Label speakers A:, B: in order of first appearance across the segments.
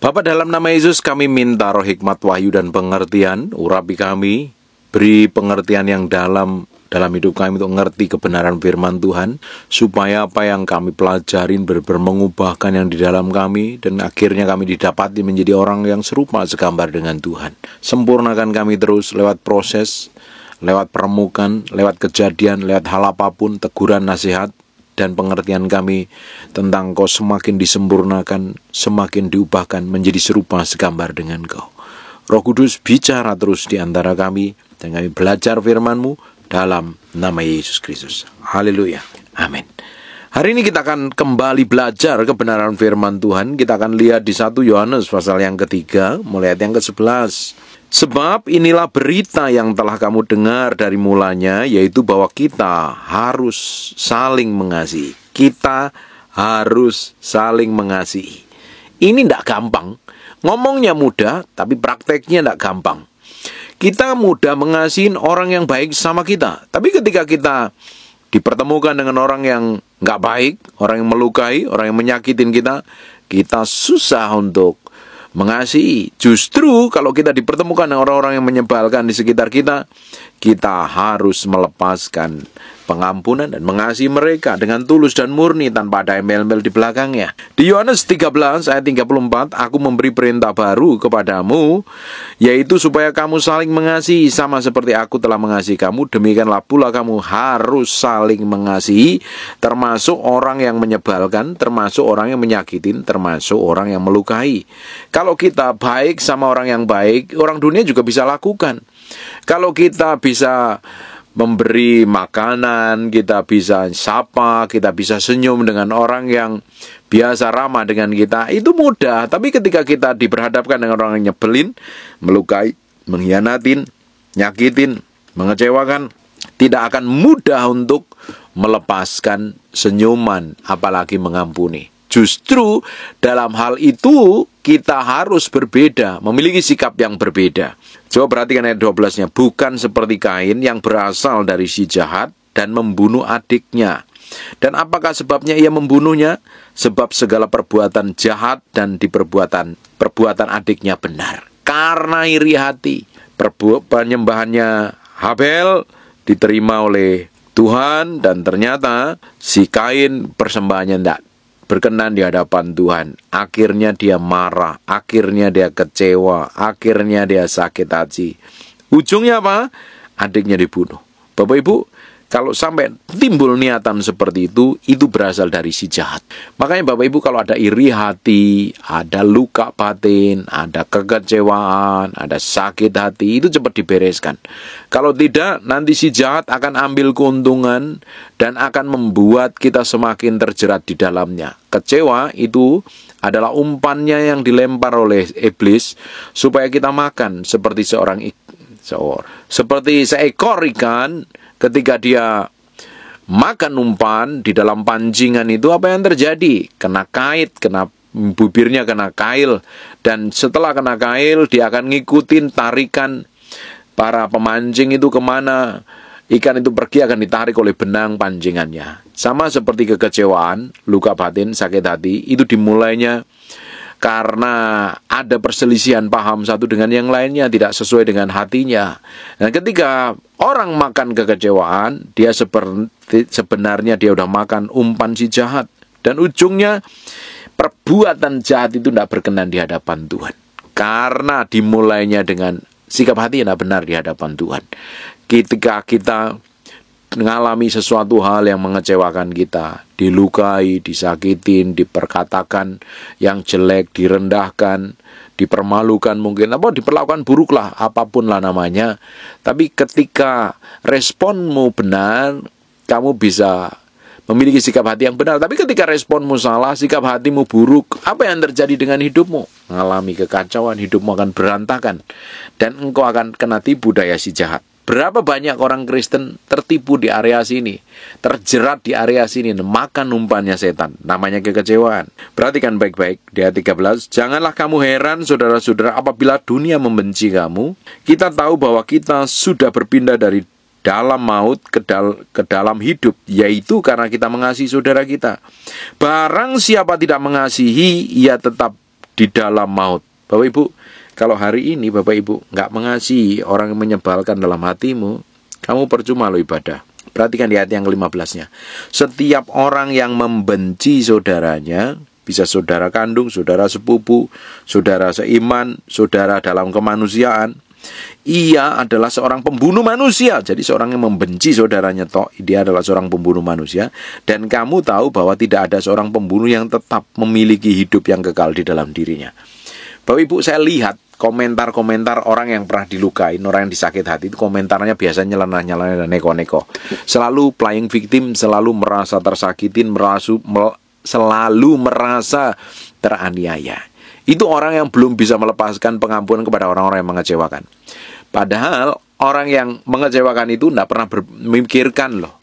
A: Bapa, dalam nama Yesus kami minta roh hikmat, wahyu, dan pengertian. Urapi kami, beri pengertian yang dalam hidup kami untuk mengerti kebenaran firman Tuhan, supaya apa yang kami pelajarin benar-benar mengubahkan yang di dalam kami, dan akhirnya kami didapati menjadi orang yang serupa segambar dengan Tuhan. Sempurnakan kami terus lewat proses, lewat permukaan, lewat kejadian, lewat hal apapun, teguran, nasihat, dan pengertian kami tentang Kau semakin disempurnakan, semakin diubahkan menjadi serupa segambar dengan Kau. Roh Kudus bicara terus di antara kami, dan kami belajar firman-Mu dalam nama Yesus Kristus. Haleluya. Amin. Hari ini kita akan kembali belajar kebenaran firman Tuhan. Kita akan lihat di 1 Yohanes pasal yang ketiga, mulai ayat yang ke-11. Sebab inilah berita yang telah kamu dengar dari mulanya, yaitu bahwa kita harus saling mengasihi. Kita harus saling mengasihi. Ini tidak gampang. Ngomongnya mudah, tapi prakteknya tidak gampang. Kita mudah mengasihi orang yang baik sama kita. Tapi ketika kita dipertemukan dengan orang yang nggak baik, orang yang melukai, orang yang menyakitin kita, kita susah untuk mengasihi. Justru kalau kita dipertemukan dengan orang-orang yang menyebalkan di sekitar kita, kita harus melepaskan pengampunan dan mengasihi mereka dengan tulus dan murni tanpa ada embel-embel di belakangnya. Di Yohanes 13 ayat 34, aku memberi perintah baru kepadamu, yaitu supaya kamu saling mengasihi sama seperti aku telah mengasihi kamu, demikianlah pula kamu harus saling mengasihi, termasuk orang yang menyebalkan, termasuk orang yang menyakitin, termasuk orang yang melukai. Kalau kita baik sama orang yang baik, orang dunia juga bisa lakukan. Kalau kita bisa memberi makanan, kita bisa sapa, kita bisa senyum dengan orang yang biasa ramah dengan kita, itu mudah. Tapi ketika kita diperhadapkan dengan orang yang nyebelin, melukai, mengkhianatin, nyakitin, mengecewakan, tidak akan mudah untuk melepaskan senyuman, apalagi mengampuni. Justru dalam hal itu kita harus berbeda, memiliki sikap yang berbeda. Coba perhatikan ayat 12-nya. Bukan seperti Kain yang berasal dari si jahat dan membunuh adiknya. Dan apakah sebabnya ia membunuhnya? Sebab segala perbuatan jahat dan perbuatan adiknya benar. Karena iri hati. Penyembahannya Habel diterima oleh Tuhan, dan ternyata si Kain persembahannya tidak berkenan di hadapan Tuhan. Akhirnya dia marah, akhirnya dia kecewa, akhirnya dia sakit hati. Ujungnya apa? Adiknya dibunuh. Bapak Ibu, kalau sampai timbul niatan seperti itu berasal dari si jahat. Makanya Bapak Ibu, kalau ada iri hati, ada luka batin, ada kekecewaan, ada sakit hati, itu cepat dibereskan. Kalau tidak, nanti si jahat akan ambil keuntungan dan akan membuat kita semakin terjerat di dalamnya. Kecewa itu adalah umpannya yang dilempar oleh iblis supaya kita makan seperti seekor ikan. Ketika dia makan umpan di dalam pancingan itu, apa yang terjadi? Kena kait, bibirnya kena kail. Dan setelah kena kail, dia akan ngikutin tarikan para pemancing itu kemana. Ikan itu pergi akan ditarik oleh benang pancingannya. Sama seperti kekecewaan, luka batin, sakit hati, itu dimulainya karena ada perselisihan paham satu dengan yang lainnya, tidak sesuai dengan hatinya. Dan ketika orang makan kekecewaan, dia sebenarnya dia udah makan umpan si jahat. Dan ujungnya perbuatan jahat itu tidak berkenan di hadapan Tuhan. Karena dimulainya dengan sikap hati yang tidak benar di hadapan Tuhan. Ketika kita mengalami sesuatu hal yang mengecewakan kita, dilukai, disakitin, diperkatakan yang jelek, direndahkan, dipermalukan mungkin, diperlakukan buruk lah, apapun lah namanya. Tapi ketika responmu benar, kamu bisa memiliki sikap hati yang benar. Tapi ketika responmu salah, sikap hatimu buruk, apa yang terjadi dengan hidupmu? Mengalami kekacauan, hidupmu akan berantakan, dan engkau akan kena tipu daya si jahat. Berapa banyak orang Kristen tertipu di area sini, terjerat di area sini, makan umpannya setan, namanya kekecewaan. Perhatikan baik-baik di ayat 13. Janganlah kamu heran, saudara-saudara, apabila dunia membenci kamu. Kita tahu bahwa kita sudah berpindah dari dalam maut ke dalam hidup, yaitu karena kita mengasihi saudara kita. Barang siapa tidak mengasihi, ia tetap di dalam maut. Bapak Ibu, kalau hari ini Bapak Ibu nggak mengasihi orang yang menyebalkan dalam hatimu, kamu percuma lo ibadah. Perhatikan di ayat yang ke-15-nya. Setiap orang yang membenci saudaranya, bisa saudara kandung, saudara sepupu, saudara seiman, saudara dalam kemanusiaan, ia adalah seorang pembunuh manusia. Jadi seorang yang membenci saudaranya dia adalah seorang pembunuh manusia. Dan kamu tahu bahwa tidak ada seorang pembunuh yang tetap memiliki hidup yang kekal di dalam dirinya. Bapak Ibu, saya lihat komentar-komentar orang yang pernah dilukain, orang yang disakit hati itu komentarnya biasanya nyeleneh-nyeleneh dan neko-neko. Selalu playing victim, selalu merasa tersakitin, selalu merasa teraniaya. Itu orang yang belum bisa melepaskan pengampunan kepada orang-orang yang mengecewakan. Padahal orang yang mengecewakan itu tidak pernah memikirkan loh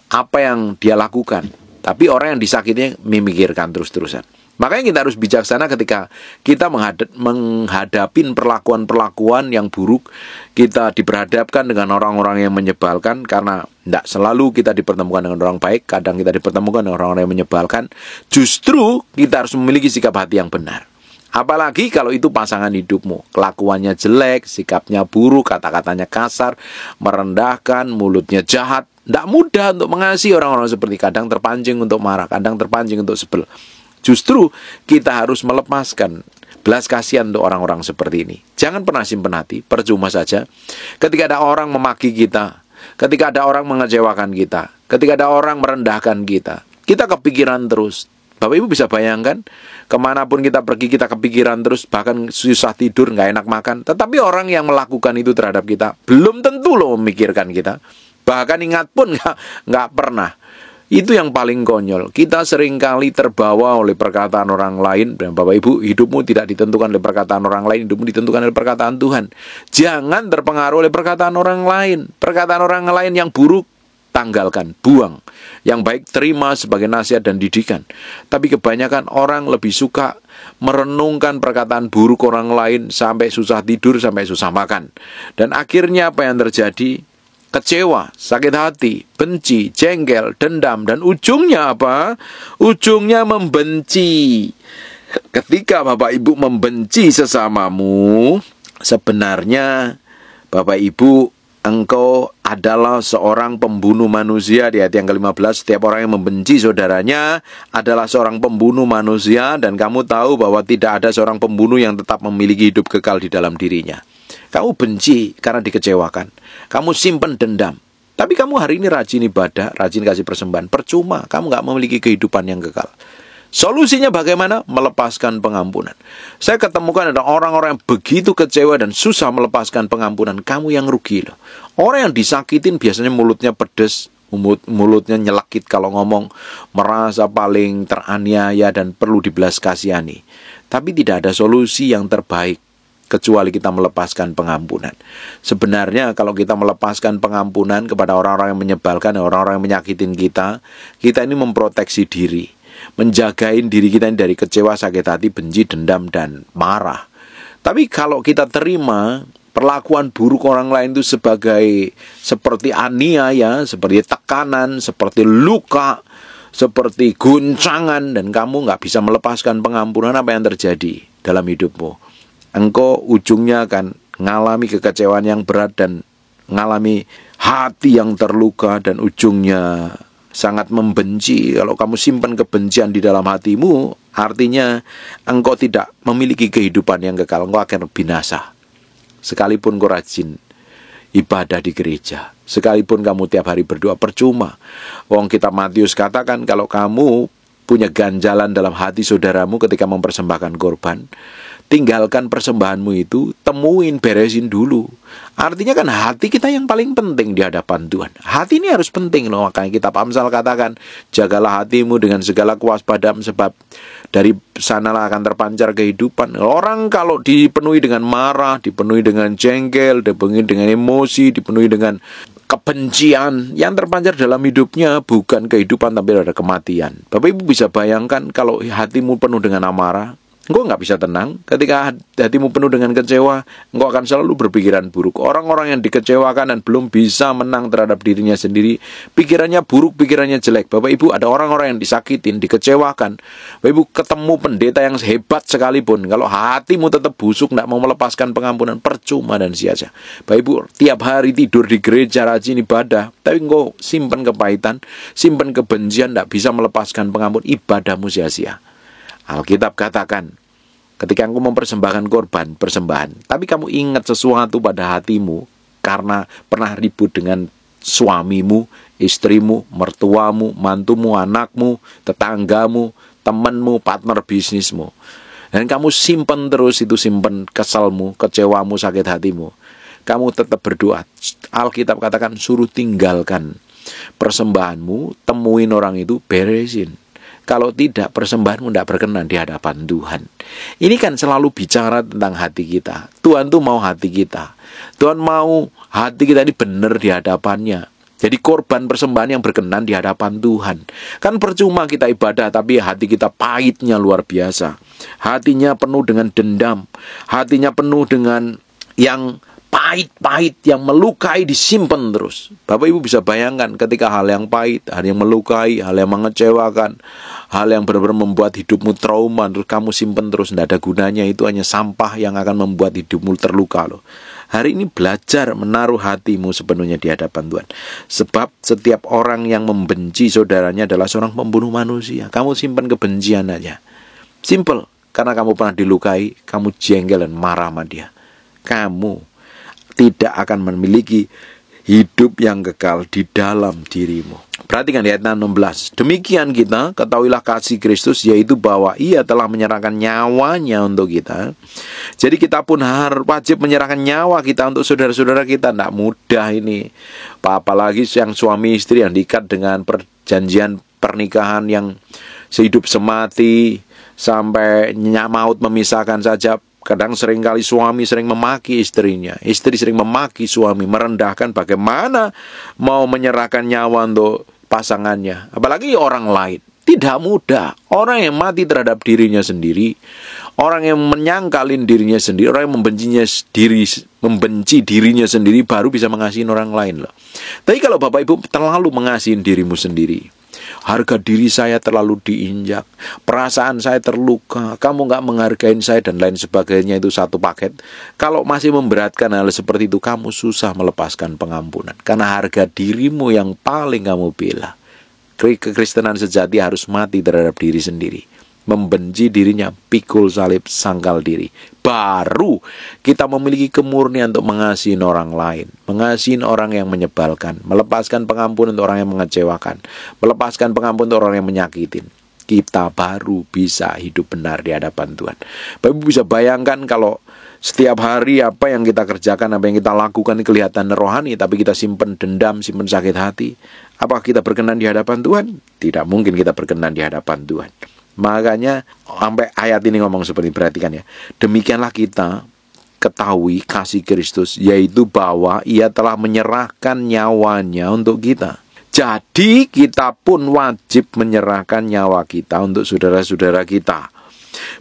A: apa yang dia lakukan. Tapi orang yang disakitinya memikirkan terus-terusan. Makanya kita harus bijaksana ketika kita menghadapi perlakuan-perlakuan yang buruk. Kita diperhadapkan dengan orang-orang yang menyebalkan. Karena tidak selalu kita dipertemukan dengan orang baik. Kadang kita dipertemukan dengan orang-orang yang menyebalkan. Justru kita harus memiliki sikap hati yang benar. Apalagi kalau itu pasangan hidupmu, kelakuannya jelek, sikapnya buruk, kata-katanya kasar, merendahkan, mulutnya jahat. Tidak mudah untuk mengasihi orang-orang seperti kadang terpancing untuk marah, kadang terpancing untuk sebel. Justru kita harus melepaskan belas kasihan untuk orang-orang seperti ini. Jangan pernah simpan hati, percuma saja. Ketika ada orang memaki kita, ketika ada orang mengecewakan kita, ketika ada orang merendahkan kita, kita kepikiran terus. Bapak Ibu bisa bayangkan, kemanapun kita pergi kita kepikiran terus, bahkan susah tidur, nggak enak makan. Tetapi orang yang melakukan itu terhadap kita, belum tentu loh memikirkan kita. Bahkan ingat pun nggak pernah. Itu yang paling konyol. Kita seringkali terbawa oleh perkataan orang lain. Dan Bapak Ibu, hidupmu tidak ditentukan oleh perkataan orang lain, hidupmu ditentukan oleh perkataan Tuhan. Jangan terpengaruh oleh perkataan orang lain. Perkataan orang lain yang buruk, tanggalkan, buang. Yang baik terima sebagai nasihat dan didikan. Tapi kebanyakan orang lebih suka merenungkan perkataan buruk orang lain sampai susah tidur, sampai susah makan. Dan akhirnya apa yang terjadi? Kecewa, sakit hati, benci, jengkel, dendam, dan ujungnya apa? Ujungnya membenci. Ketika Bapak Ibu membenci sesamamu, sebenarnya Bapak Ibu, engkau adalah seorang pembunuh manusia. Di ayat yang ke-15, setiap orang yang membenci saudaranya adalah seorang pembunuh manusia. Dan kamu tahu bahwa tidak ada seorang pembunuh yang tetap memiliki hidup kekal di dalam dirinya. Kamu benci karena dikecewakan. Kamu simpen dendam. Tapi kamu hari ini rajin ibadah, rajin kasih persembahan. Percuma, kamu gak memiliki kehidupan yang kekal. Solusinya bagaimana? Melepaskan pengampunan. Saya ketemukan ada orang-orang yang begitu kecewa dan susah melepaskan pengampunan. Kamu yang rugi loh. Orang yang disakitin biasanya mulutnya pedes, mulutnya nyelekit kalau ngomong, merasa paling teraniaya dan perlu dibelas kasihani. Tapi tidak ada solusi yang terbaik kecuali kita melepaskan pengampunan. Sebenarnya kalau kita melepaskan pengampunan kepada orang-orang yang menyebalkan, orang-orang yang menyakitin kita, kita ini memproteksi diri, menjagain diri kita ini dari kecewa, sakit hati, benci, dendam, dan marah. Tapi kalau kita terima perlakuan buruk orang lain itu seperti aniaya, seperti tekanan, seperti luka, seperti guncangan, dan kamu nggak bisa melepaskan pengampunan, apa yang terjadi dalam hidupmu? Engkau ujungnya akan mengalami kekecewaan yang berat dan mengalami hati yang terluka dan ujungnya sangat membenci. Kalau kamu simpan kebencian di dalam hatimu, artinya engkau tidak memiliki kehidupan yang kekal. Engkau akan binasa. Sekalipun kau rajin ibadah di gereja, sekalipun kamu tiap hari berdoa, percuma. Wong kitab Matius katakan kalau kamu punya ganjalan dalam hati saudaramu ketika mempersembahkan korban, tinggalkan persembahanmu itu, temuin, beresin dulu. Artinya kan hati kita yang paling penting di hadapan Tuhan. Hati ini harus penting loh. Makanya kitab Amsal katakan, jagalah hatimu dengan segala kewaspadaan, sebab dari sanalah akan terpancar kehidupan. Orang kalau dipenuhi dengan marah, dipenuhi dengan jengkel, dipenuhi dengan emosi, dipenuhi dengan kebencian, yang terpancar dalam hidupnya bukan kehidupan tapi ada kematian. Bapak Ibu bisa bayangkan kalau hatimu penuh dengan amarah, Engkau nggak bisa tenang. Ketika hatimu penuh dengan kecewa, engkau akan selalu berpikiran buruk. Orang-orang yang dikecewakan dan belum bisa menang terhadap dirinya sendiri, pikirannya buruk, pikirannya jelek. Bapak Ibu, ada orang-orang yang disakitin, dikecewakan. Bapak Ibu, ketemu pendeta yang hebat sekalipun, kalau hatimu tetap busuk, tidak mau melepaskan pengampunan, percuma dan sia-sia. Bapak Ibu, tiap hari tidur di gereja, rajin ibadah, tapi engkau simpan kepahitan, simpan kebencian, tidak bisa melepaskan pengampun, ibadahmu sia-sia. Alkitab katakan, ketika engkau mempersembahkan korban, persembahan, tapi kamu ingat sesuatu pada hatimu, karena pernah ribut dengan suamimu, istrimu, mertuamu, mantumu, anakmu, tetanggamu, temanmu, partner bisnismu, dan kamu simpan terus itu, simpan kesalmu, kecewamu, sakit hatimu, kamu tetap berdoa. Alkitab katakan, suruh tinggalkan persembahanmu, temuin orang itu, beresin. Kalau tidak, persembahanmu tidak berkenan di hadapan Tuhan. Ini kan selalu bicara tentang hati kita. Tuhan tuh mau hati kita. Tuhan mau hati kita ini benar di hadapannya. Jadi korban persembahan yang berkenan di hadapan Tuhan. Kan percuma kita ibadah, tapi hati kita pahitnya luar biasa. Hatinya penuh dengan dendam. Hatinya penuh dengan yang pahit-pahit, yang melukai, disimpan terus. Bapak Ibu bisa bayangkan ketika hal yang pahit, hal yang melukai, hal yang mengecewakan, hal yang benar-benar membuat hidupmu trauma, terus kamu simpan terus, tidak ada gunanya. Itu hanya sampah yang akan membuat hidupmu terluka loh. Hari ini belajar menaruh hatimu sepenuhnya di hadapan Tuhan. Sebab setiap orang yang membenci saudaranya adalah seorang pembunuh manusia. Kamu simpan kebencian aja. Simple. Karena kamu pernah dilukai, kamu jengkel dan marah sama dia. Kamu tidak akan memiliki hidup yang kekal di dalam dirimu. Perhatikan di ayat 16. Demikian kita ketahuilah kasih Kristus, yaitu bahwa Ia telah menyerahkan nyawanya untuk kita. Jadi kita pun wajib menyerahkan nyawa kita untuk saudara-saudara kita. Tidak mudah ini. Apalagi yang suami istri yang diikat dengan perjanjian pernikahan yang sehidup semati, sampai maut memisahkan saja. Kadang seringkali suami sering memaki istrinya, istri sering memaki suami, merendahkan. Bagaimana mau menyerahkan nyawa untuk pasangannya, apalagi orang lain. Tidak mudah. Orang yang mati terhadap dirinya sendiri, orang yang menyangkalin dirinya sendiri, orang yang membenci dirinya sendiri, baru bisa mengasihi orang lain loh. Tapi kalau Bapak Ibu terlalu mengasihi dirimu sendiri, harga diri saya terlalu diinjak, perasaan saya terluka, kamu gak menghargain saya dan lain sebagainya, itu satu paket. Kalau masih memberatkan hal seperti itu, kamu susah melepaskan pengampunan. Karena harga dirimu yang paling kamu bela. Kekristenan sejati harus mati terhadap diri sendiri, membenci dirinya, pikul salib, sangkal diri. Baru kita memiliki kemurnian untuk mengasihi orang lain, mengasihi orang yang menyebalkan, melepaskan pengampunan untuk orang yang mengecewakan, melepaskan pengampunan untuk orang yang menyakitin. Kita baru bisa hidup benar di hadapan Tuhan. Bapak Ibu bisa bayangkan kalau setiap hari apa yang kita kerjakan, apa yang kita lakukan kelihatan rohani, tapi kita simpan dendam, simpan sakit hati. Apakah kita berkenan di hadapan Tuhan? Tidak mungkin kita berkenan di hadapan Tuhan. Makanya sampai ayat ini ngomong seperti, perhatikan ya. Demikianlah kita ketahui kasih Kristus, yaitu bahwa Ia telah menyerahkan nyawanya untuk kita. Jadi kita pun wajib menyerahkan nyawa kita untuk saudara-saudara kita.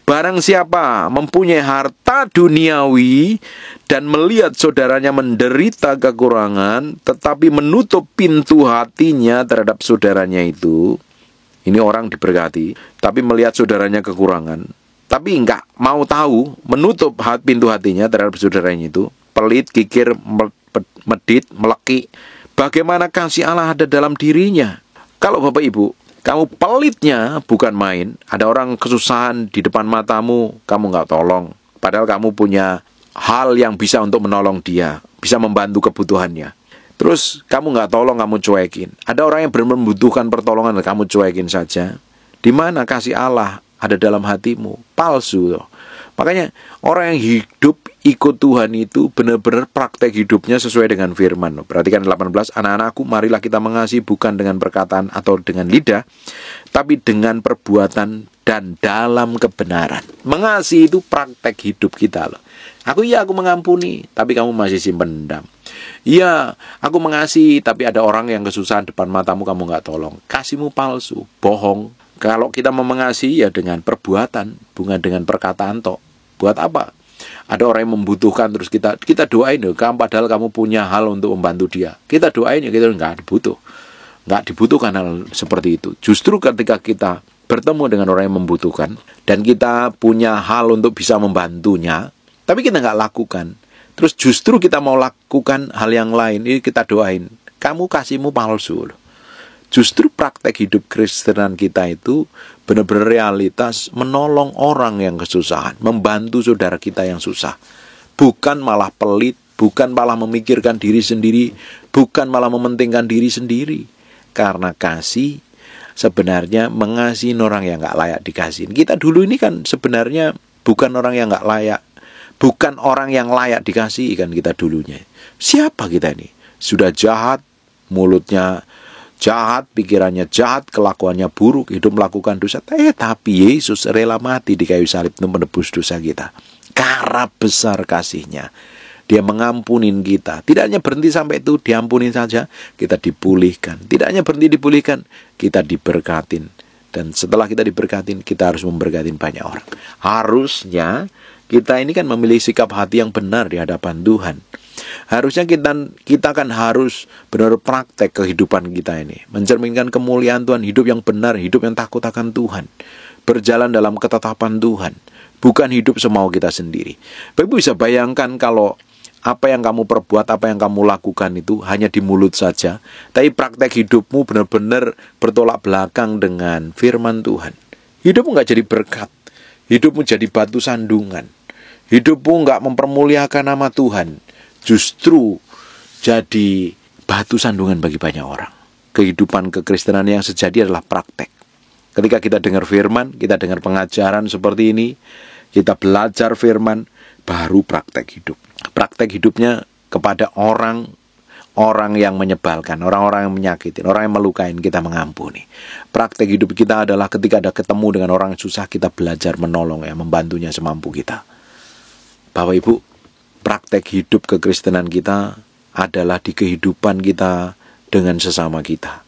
A: Barang siapa mempunyai harta duniawi dan melihat saudaranya menderita kekurangan, tetapi menutup pintu hatinya terhadap saudaranya itu, ini orang diberkati, tapi melihat saudaranya kekurangan, tapi enggak mau tahu, menutup pintu hatinya terhadap saudaranya itu, pelit, kikir, medit, meleki. Bagaimana kasih Allah ada dalam dirinya? Kalau Bapak Ibu, kamu pelitnya bukan main. Ada orang kesusahan di depan matamu, kamu nggak tolong. Padahal kamu punya hal yang bisa untuk menolong dia, bisa membantu kebutuhannya. Terus kamu nggak tolong, kamu cuekin. Ada orang yang benar-benar membutuhkan pertolongan, kamu cuekin saja. Di mana kasih Allah ada dalam hatimu? Palsu loh. Makanya orang yang hidup ikut Tuhan itu benar-benar praktek hidupnya sesuai dengan firman. Perhatikan 18, anak-anakku, marilah kita mengasihi bukan dengan perkataan atau dengan lidah, tapi dengan perbuatan dan dalam kebenaran. Mengasihi itu praktek hidup kita loh. Aku mengampuni, tapi kamu masih simpan dendam. Iya, aku mengasihi, tapi ada orang yang kesusahan depan matamu, kamu gak tolong. Kasihmu palsu, bohong. Kalau kita mau mengasihi ya dengan perbuatan, bukan dengan perkataan toh. Buat apa? Ada orang yang membutuhkan terus kita doain loh, padahal kamu punya hal untuk membantu dia. Kita doain ya, kita nggak dibutuhkan hal seperti itu. Justru ketika kita bertemu dengan orang yang membutuhkan dan kita punya hal untuk bisa membantunya, tapi kita nggak lakukan, terus justru kita mau lakukan hal yang lain, ini kita doain, kamu kasihmu palsu loh. Justru praktek hidup Kristenan kita itu benar-benar realitas menolong orang yang kesusahan, membantu saudara kita yang susah. Bukan malah pelit, bukan malah memikirkan diri sendiri, bukan malah mementingkan diri sendiri. Karena kasih sebenarnya mengasihi orang yang gak layak dikasihin. Kita dulu ini kan sebenarnya bukan orang yang gak layak, bukan orang yang layak dikasihi kan kita dulunya. Siapa kita ini? Sudah jahat, mulutnya jahat, pikirannya jahat, kelakuannya buruk, hidup melakukan dosa. Tapi Yesus rela mati di kayu salib untuk menebus dosa kita. Karena besar kasihnya, Dia mengampunin kita. Tidak hanya berhenti sampai itu, diampunin saja, kita dipulihkan. Tidak hanya berhenti dipulihkan, kita diberkatin. Dan setelah kita diberkatin, kita harus memberkatin banyak orang. Harusnya kita ini kan memilih sikap hati yang benar di hadapan Tuhan. Harusnya kita kan harus benar praktek kehidupan kita ini, mencerminkan kemuliaan Tuhan, hidup yang benar, hidup yang takut akan Tuhan, berjalan dalam ketetapan Tuhan, bukan hidup semau kita sendiri. Bapak bisa bayangkan kalau apa yang kamu perbuat, apa yang kamu lakukan itu hanya di mulut saja, tapi praktek hidupmu benar-benar bertolak belakang dengan firman Tuhan. Hidupmu nggak jadi berkat, hidupmu jadi batu sandungan, hidupmu nggak mempermuliakan nama Tuhan, justru jadi batu sandungan bagi banyak orang. Kehidupan kekristenan yang sejati adalah praktek. Ketika kita dengar firman, kita dengar pengajaran seperti ini, kita belajar firman, baru praktek hidup. Praktek hidupnya kepada orang yang menyebalkan, orang-orang yang menyakitin, orang yang melukain, kita mengampuni. Praktek hidup kita adalah ketika ada ketemu dengan orang yang susah, kita belajar menolong, membantunya semampu kita. Bapak Ibu, praktek hidup kekristenan kita adalah di kehidupan kita dengan sesama kita.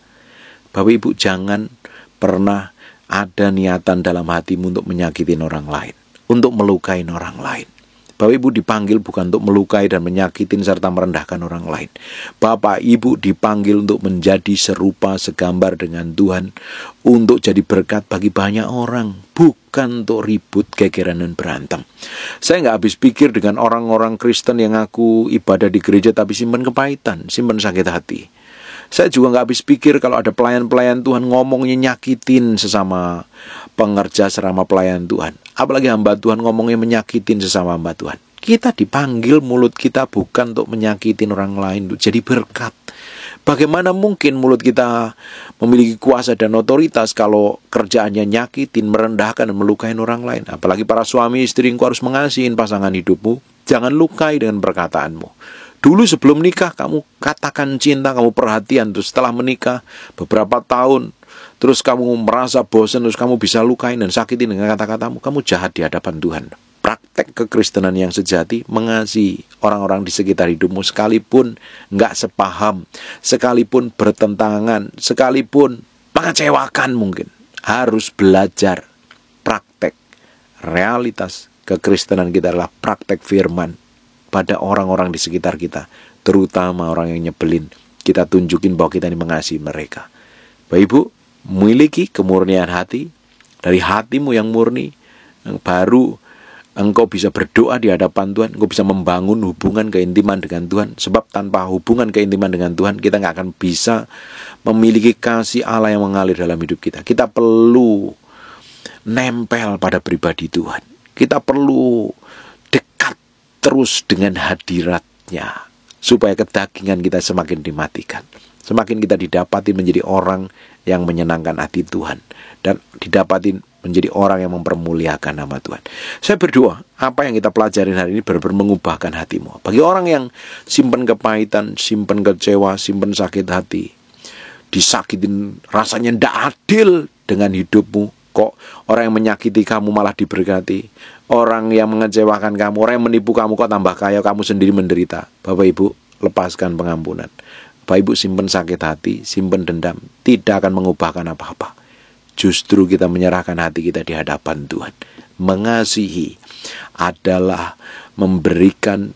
A: Bapak Ibu, jangan pernah ada niatan dalam hatimu untuk menyakitin orang lain, untuk melukai orang lain. Bapak Ibu dipanggil bukan untuk melukai dan menyakitin serta merendahkan orang lain. Bapak Ibu dipanggil untuk menjadi serupa segambar dengan Tuhan, untuk jadi berkat bagi banyak orang, bukan untuk ribut, gegeran, dan berantem. Saya nggak habis pikir dengan orang-orang Kristen yang ngaku ibadah di gereja tapi simpen kepahitan, simpen sakit hati. Saya juga nggak habis pikir kalau ada pelayan-pelayan Tuhan ngomongnya nyakitin sesama pengerja selama pelayan Tuhan. Apalagi hamba Tuhan ngomongnya menyakitin sesama hamba Tuhan. Kita dipanggil mulut kita bukan untuk menyakitin orang lain, untuk jadi berkat. Bagaimana mungkin mulut kita memiliki kuasa dan otoritas kalau kerjaannya nyakitin, merendahkan, dan melukai orang lain? Apalagi para suami istri, engkau harus mengasihi pasangan hidupmu. Jangan lukai dengan perkataanmu. Dulu sebelum nikah kamu katakan cinta, kamu perhatian, terus setelah menikah beberapa tahun, terus kamu merasa bosan, terus kamu bisa lukain dan sakitin dengan kata-katamu, kamu jahat di hadapan Tuhan. Praktek kekristenan yang sejati, mengasihi orang-orang di sekitar hidupmu, sekalipun nggak sepaham, sekalipun bertentangan, sekalipun mengecewakan mungkin. Harus belajar praktek. Realitas kekristenan kita adalah praktek firman pada orang-orang di sekitar kita, terutama orang yang nyebelin. Kita tunjukin bahwa kita ini mengasihi mereka. Bapak Ibu, memiliki kemurnian hati, dari hatimu yang murni, yang baru engkau bisa berdoa di hadapan Tuhan, engkau bisa membangun hubungan keintiman dengan Tuhan. Sebab tanpa hubungan keintiman dengan Tuhan, kita nggak akan bisa memiliki kasih Allah yang mengalir dalam hidup kita. Kita perlu nempel pada pribadi Tuhan. Kita perlu dekat terus dengan hadiratnya, supaya kedagingan kita semakin dimatikan. Semakin kita didapati menjadi orang yang menyenangkan hati Tuhan, dan didapati menjadi orang yang mempermuliakan nama Tuhan. Saya berdoa, apa yang kita pelajarin hari ini benar-benar mengubahkan hatimu. Bagi orang yang simpen kepahitan, simpen kecewa, simpen sakit hati, disakitin, rasanya tidak adil dengan hidupmu. Kok orang yang menyakiti kamu malah diberkati, orang yang mengecewakan kamu, orang yang menipu kamu kok tambah kaya, kamu sendiri menderita. Bapak Ibu, lepaskan pengampunan. Bapak Ibu simpen sakit hati, simpen dendam, tidak akan mengubahkan apa-apa. Justru kita menyerahkan hati kita di hadapan Tuhan. Mengasihi adalah memberikan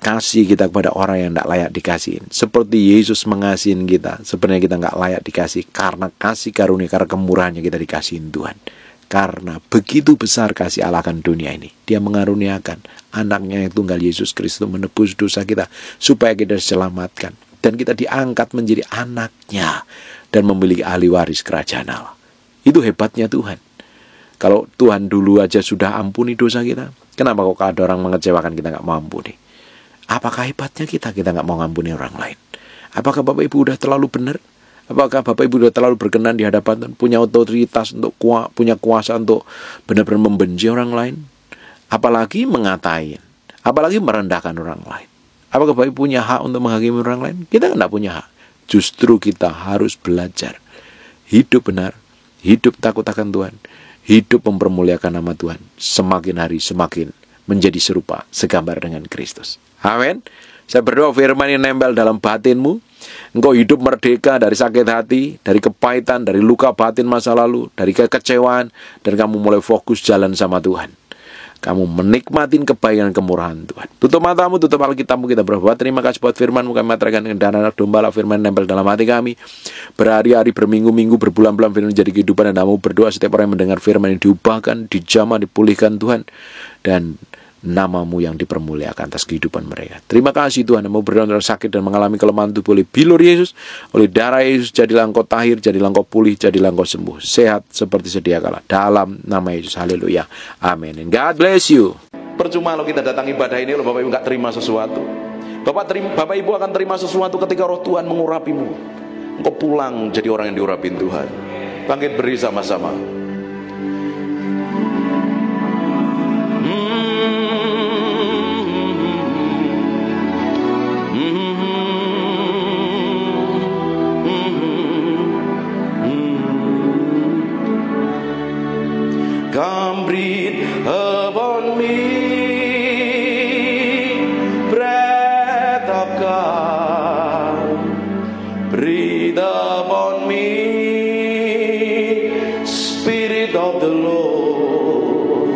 A: kasih kita kepada orang yang tidak layak dikasihin. Seperti Yesus mengasihin kita, sebenarnya kita nggak layak dikasih. Karena kasih karunia, karena kemurahannya kita dikasihin Tuhan. Karena begitu besar kasih Allah akan dunia ini, Dia mengaruniakan anaknya yang tunggal Yesus Kristus menebus dosa kita, supaya kita diselamatkan. Dan kita diangkat menjadi anaknya dan memiliki ahli waris kerajaan Allah. Itu hebatnya Tuhan. Kalau Tuhan dulu aja sudah ampuni dosa kita, kenapa kok ada orang mengecewakan kita nggak mau ampuni? Apakah hebatnya kita nggak mau ngampuni orang lain? Apakah Bapak Ibu udah terlalu benar? Apakah Bapak Ibu udah terlalu berkenan di hadapan Tuhan, punya otoritas untuk punya kuasa untuk benar-benar membenci orang lain? Apalagi mengatain, apalagi merendahkan orang lain. Apakah Bapak Ibu punya hak untuk menghakimi orang lain? Kita nggak punya hak. Justru kita harus belajar hidup benar, hidup takut akan Tuhan, hidup mempermuliakan nama Tuhan. Semakin hari semakin menjadi serupa, segambar dengan Kristus. Amin. Saya berdoa firman ini nempel dalam batinmu. Engkau hidup merdeka dari sakit hati, dari kepahitan, dari luka batin masa lalu, dari kekecewaan, dan kamu mulai fokus jalan sama Tuhan. Kamu menikmatin kebaikan kemurahan Tuhan. Tutup matamu, tutup Alkitabmu, kita berdoa. Terima kasih buat firman-Mu, kami materaikan dengan anak domba lah firman nempel dalam hati kami. Berhari-hari, berminggu-minggu, berbulan-bulan firman jadi kehidupan, dan kamu berdoa setiap orang yang mendengar firman ini diubahkan, dijamah, dipulihkan Tuhan, dan nama-Mu yang dipermuliakan atas kehidupan mereka. Terima kasih Tuhan, yang mau berdoa untuk sakit dan mengalami kelemahan tubuh oleh bilur Yesus, oleh darah Yesus, jadilah engkau tahir, jadilah engkau pulih, jadilah engkau sembuh, sehat seperti sedia kala. Dalam nama Yesus, haleluya, amin. God bless you. Percuma kalau kita datang ibadah ini, kalau Bapak Ibu nggak terima sesuatu. Bapak Ibu akan terima sesuatu ketika roh Tuhan mengurapimu. Engkau pulang jadi orang yang diurapin Tuhan. Bangkit berdiri sama-sama.
B: Come breathe upon me, breath of God. Breathe upon me, Spirit of the Lord.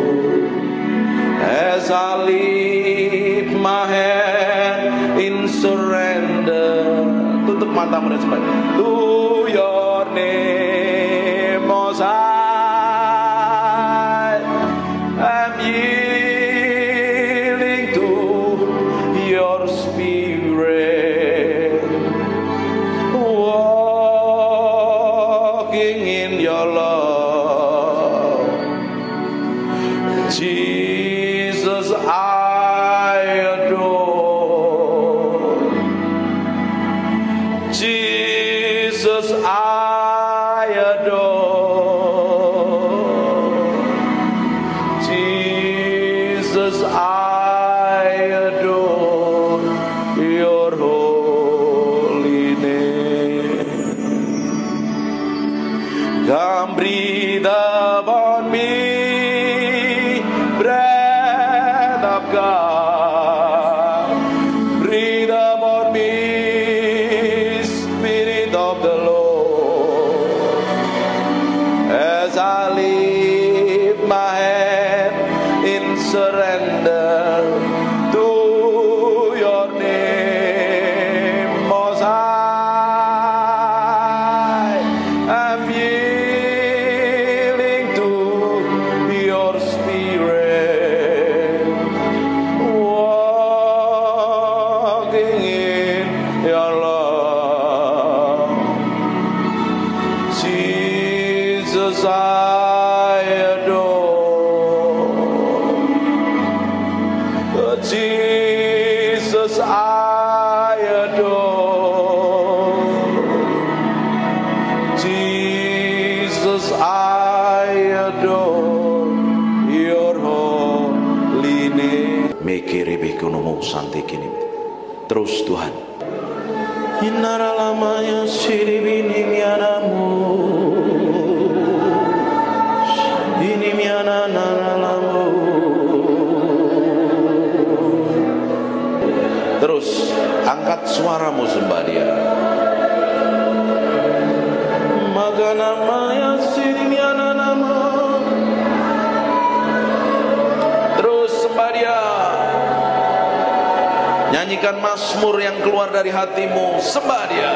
B: As I lift my hand in surrender, tutup matamu dan sebagainya. To your name, Most High. Yielding to your spirit, walking in your love. Jesus, I adore. Jesus, I adore. Jesus, I adore your holy name. Come breathe upon me, breath of God. Breathe upon me, Spirit of the Lord. As I lift my hand in surrender to your name, Most High. I'm yielding to your spirit, walking in your love. Jesus, I adore. Jesus, I adore. Jesus, I adore your holy name.
A: Terus Tuhan.
B: Inara lamanya siribini mianamu, ini miana naramu.
A: Terus angkat suaramu sembah Dia.
B: Maka namanya sirimiana Nyanyikan mazmur yang keluar dari hatimu, sembah Dia.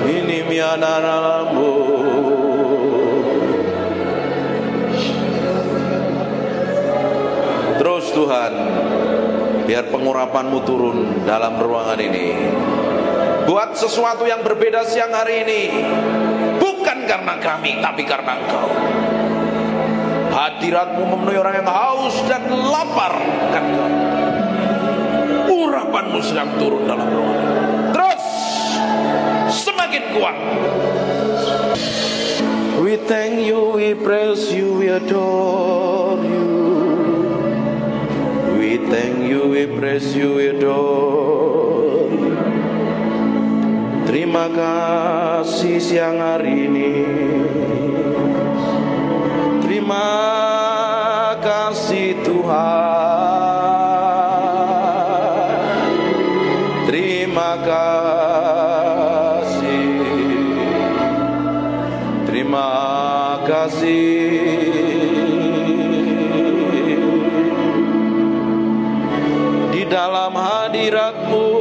B: Ini mianaramu. Terus Tuhan, biar pengurapan-Mu turun dalam ruangan ini. Buat sesuatu yang berbeda siang hari ini. Bukan karena kami, tapi karena Engkau. Hadirat-Mu memenuhi orang yang haus dan lapar kan Kau. Urapan-Mu sedang turun dalam ruangan ini. Terus semakin kuat. We thank You, we praise You, we adore You. We thank You, we praise You, we adore You. Terima kasih siang hari ini. Terima kasih Tuhan. Terima kasih. Terima kasih. Di dalam hadirat-Mu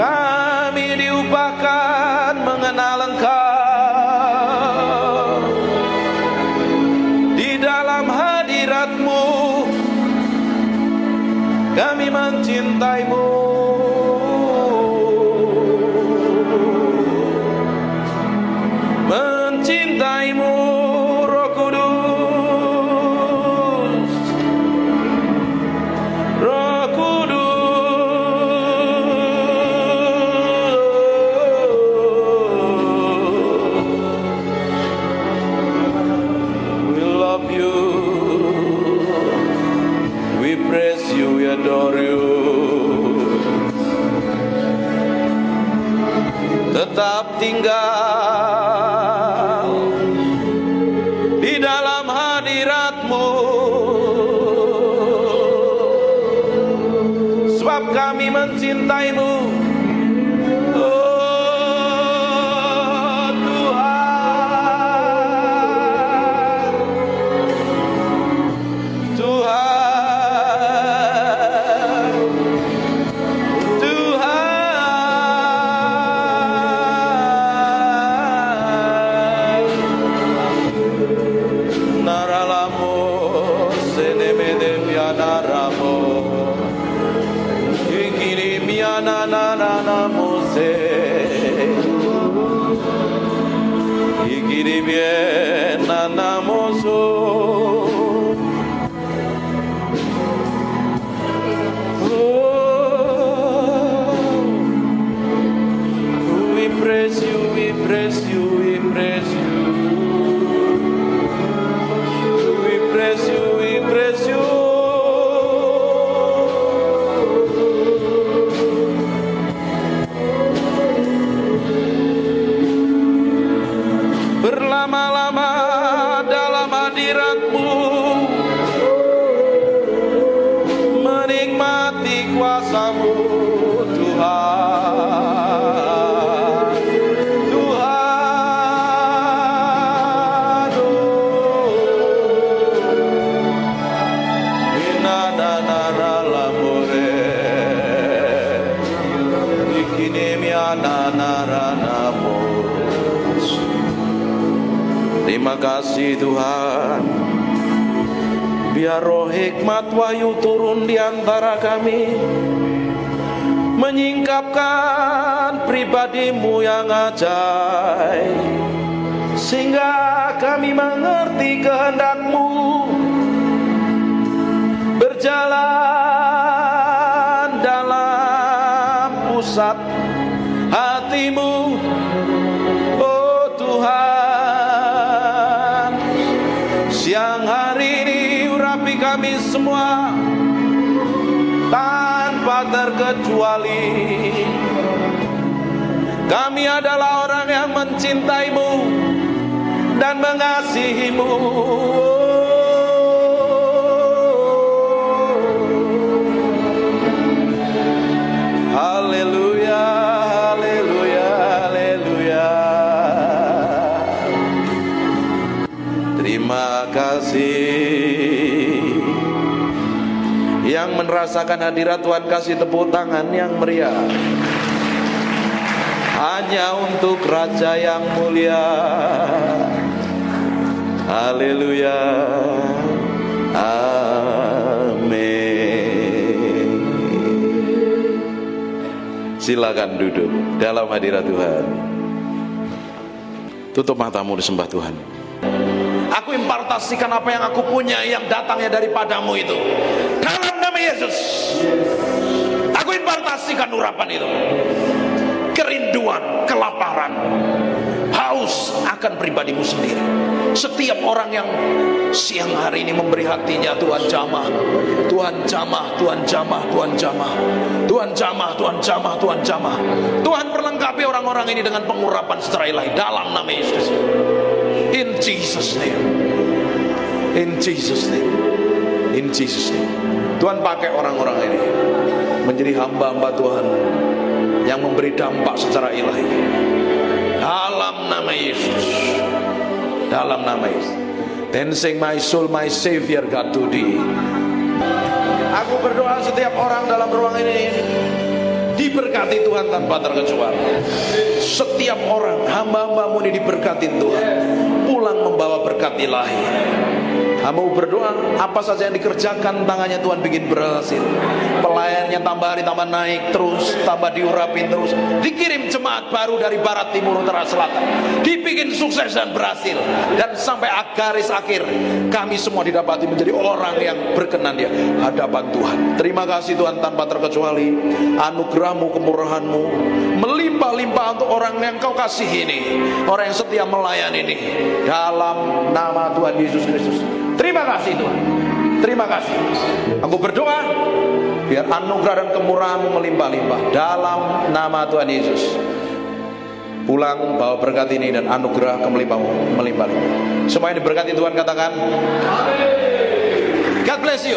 B: kami diubahkan mengenal Engkau. Di dalam hadirat-Mu kami mencintai-Mu. Mencintai-Mu, Roh Kudus. Roh Kudus. We love You. We praise You, we adore You. Tetap tinggal di dalam hadirat-Mu, sebab kami mencintai-Mu. Oh Tuhan, Tuhan, Tuhan. Naralamo senemede pianaramo. Ikiri miana nanamo se. Ikiri bien nanamo so. We praise You, we praise You, we praise You. We praise You, we praise You. Berlama-lama dalam hadirat-Mu, menikmati kuasa-Mu, Tuhan. Tuhan, inananaramore, ikinemiananaranamos. Terima kasih Tuhan. Biar roh hikmat wahyu turun di antara kami, menyingkapkan pribadi-Mu yang ajaib, sehingga kami mengerti kehendak-Mu, berjalan dalam pusat hati-Mu. Oh Tuhan, siang hari ini urapi kami semua tanpa terkecuali. Kami adalah orang yang mencintai-Mu dan mengasihi-Mu. Haleluya, haleluya, haleluya. merasakan hadirat Tuhan, kasih tepuk tangan yang meriah. Hanya untuk Raja yang mulia. Haleluya. Amin. Silakan duduk dalam hadirat Tuhan. Tutup matamu, disembah Tuhan. Aku impartasikan apa yang aku punya, yang datangnya daripadamu itu, dalam nama Yesus. Aku impartasikan urapan itu. Kerinduan, kelaparan, haus akan pribadimu sendiri. Setiap orang yang siang hari ini memberi hatinya, Tuhan jamah, Tuhan jamah, Tuhan jamah, Tuhan jamah, Tuhan jamah, Tuhan jamah, Tuhan jamah. Tuhan perlengkapi orang-orang ini dengan pengurapan secara ilahi dalam nama Yesus. In Jesus name. In Jesus name. In Jesus name. Tuhan pakai orang-orang ini menjadi hamba-hamba Tuhan yang memberi dampak secara ilahi dalam nama Yesus. Dalam nama Yesus. Then sing my soul, my Savior God to thee. Aku berdoa setiap orang dalam ruang ini diberkati Tuhan tanpa terkecuali. Setiap orang, hamba-hambamu ini diberkati Tuhan, pulang membawa berkat ilahi. Hamba berdoa, apa saja yang dikerjakan tangannya Tuhan bikin berhasil. Pelayannya tambah hari tambah naik terus, tambah diurapin terus. Dikirim jemaat baru dari barat, timur, utara, selatan. Dibikin sukses dan berhasil. Dan sampai garis akhir, kami semua didapati menjadi orang yang berkenan di hadapan Tuhan. Terima kasih Tuhan tanpa terkecuali. Anugerahmu, kemurahanmu melimpah-limpah untuk orang yang kau kasih ini, orang yang setia melayani ini, dalam nama Tuhan Yesus Kristus. Terima kasih Tuhan. Terima kasih. Aku berdoa biar anugerah dan kemurahan-Mu melimpah-limpah dalam nama Tuhan Yesus. Pulang bawa berkat ini dan anugerah kemelimpah-Mu melimpah-limpah. Semua yang diberkati Tuhan katakan amin. God bless you.